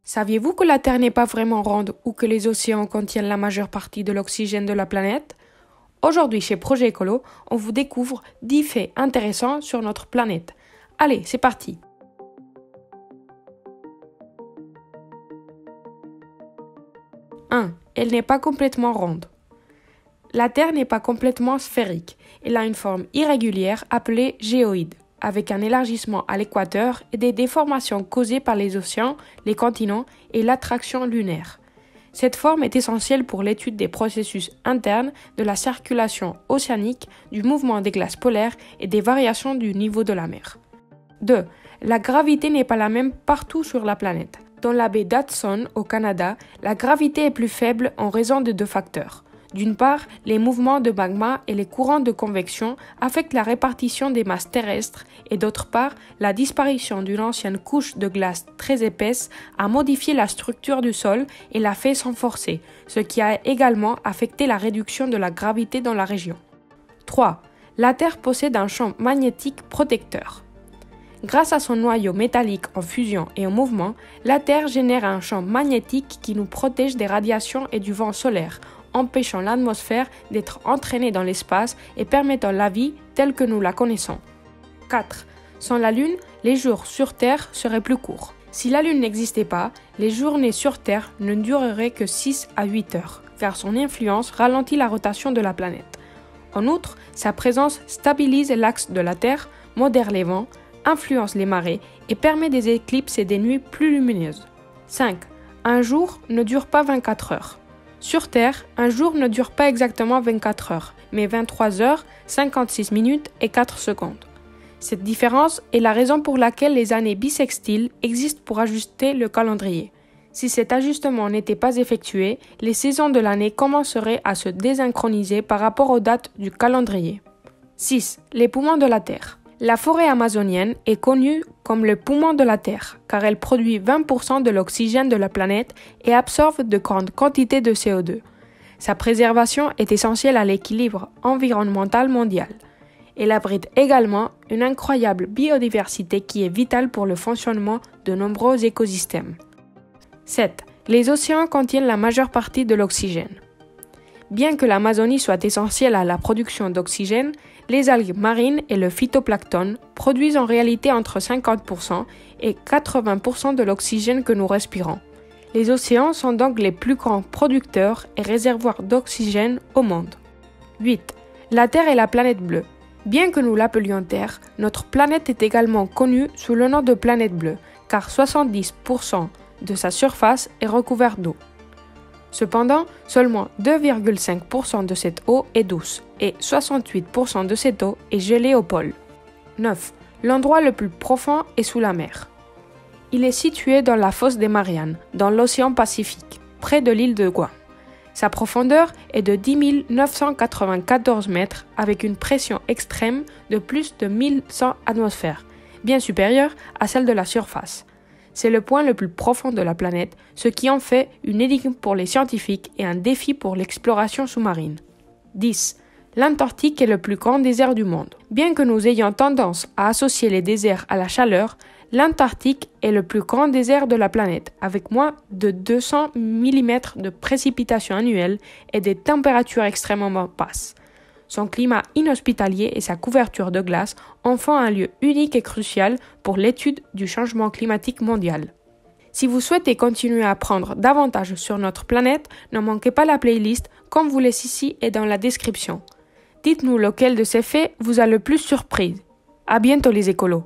Saviez-vous que la Terre n'est pas vraiment ronde ou que les océans contiennent la majeure partie de l'oxygène de la planète? Aujourd'hui, chez Projet Écolo, on vous découvre 10 faits intéressants sur notre planète. Allez, c'est parti! 1. Elle n'est pas complètement ronde. La Terre n'est pas complètement sphérique. Elle a une forme irrégulière appelée géoïde, avec un élargissement à l'équateur et des déformations causées par les océans, les continents et l'attraction lunaire. Cette forme est essentielle pour l'étude des processus internes de la circulation océanique, du mouvement des glaces polaires et des variations du niveau de la mer. 2. La gravité n'est pas la même partout sur la planète. Dans la baie d'Hudson, au Canada, la gravité est plus faible en raison de 2 facteurs. D'une part, les mouvements de magma et les courants de convection affectent la répartition des masses terrestres et d'autre part, la disparition d'une ancienne couche de glace très épaisse a modifié la structure du sol et l'a fait s'enforcer, ce qui a également affecté la réduction de la gravité dans la région. 3. La Terre possède un champ magnétique protecteur. Grâce à son noyau métallique en fusion et en mouvement, la Terre génère un champ magnétique qui nous protège des radiations et du vent solaire, empêchant l'atmosphère d'être entraînée dans l'espace et permettant la vie telle que nous la connaissons. 4. Sans la Lune, les jours sur Terre seraient plus courts. Si la Lune n'existait pas, les journées sur Terre ne dureraient que 6 à 8 heures, car son influence ralentit la rotation de la planète. En outre, sa présence stabilise l'axe de la Terre, modère les vents, influence les marées et permet des éclipses et des nuits plus lumineuses. 5. Un jour ne dure pas 24 heures. Sur Terre, un jour ne dure pas exactement 24 heures, mais 23 heures, 56 minutes et 4 secondes. Cette différence est la raison pour laquelle les années bissextiles existent pour ajuster le calendrier. Si cet ajustement n'était pas effectué, les saisons de l'année commenceraient à se désynchroniser par rapport aux dates du calendrier. 6. Les poumons de la Terre. La forêt amazonienne est connue comme le poumon de la Terre, car elle produit 20% de l'oxygène de la planète et absorbe de grandes quantités de CO2. Sa préservation est essentielle à l'équilibre environnemental mondial. Elle abrite également une incroyable biodiversité qui est vitale pour le fonctionnement de nombreux écosystèmes. 7. Les océans contiennent la majeure partie de l'oxygène. Bien que l'Amazonie soit essentielle à la production d'oxygène, les algues marines et le phytoplancton produisent en réalité entre 50% et 80% de l'oxygène que nous respirons. Les océans sont donc les plus grands producteurs et réservoirs d'oxygène au monde. 8. La Terre est la planète bleue. Bien que nous l'appelions Terre, notre planète est également connue sous le nom de planète bleue, car 70% de sa surface est recouverte d'eau. Cependant, seulement 2,5% de cette eau est douce et 68% de cette eau est gelée au pôle. 9. L'endroit le plus profond est sous la mer. Il est situé dans la fosse des Mariannes, dans l'océan Pacifique, près de l'île de Guam. Sa profondeur est de 10 994 mètres avec une pression extrême de plus de 1100 atmosphères, bien supérieure à celle de la surface. C'est le point le plus profond de la planète, ce qui en fait une énigme pour les scientifiques et un défi pour l'exploration sous-marine. 10. L'Antarctique est le plus grand désert du monde. Bien que nous ayons tendance à associer les déserts à la chaleur, l'Antarctique est le plus grand désert de la planète, avec moins de 200 mm de précipitations annuelles et des températures extrêmement basses. Son climat inhospitalier et sa couverture de glace en font un lieu unique et crucial pour l'étude du changement climatique mondial. Si vous souhaitez continuer à apprendre davantage sur notre planète, ne manquez pas la playlist comme vous laisse ici et dans la description. Dites-nous lequel de ces faits vous a le plus surpris. À bientôt les écolos!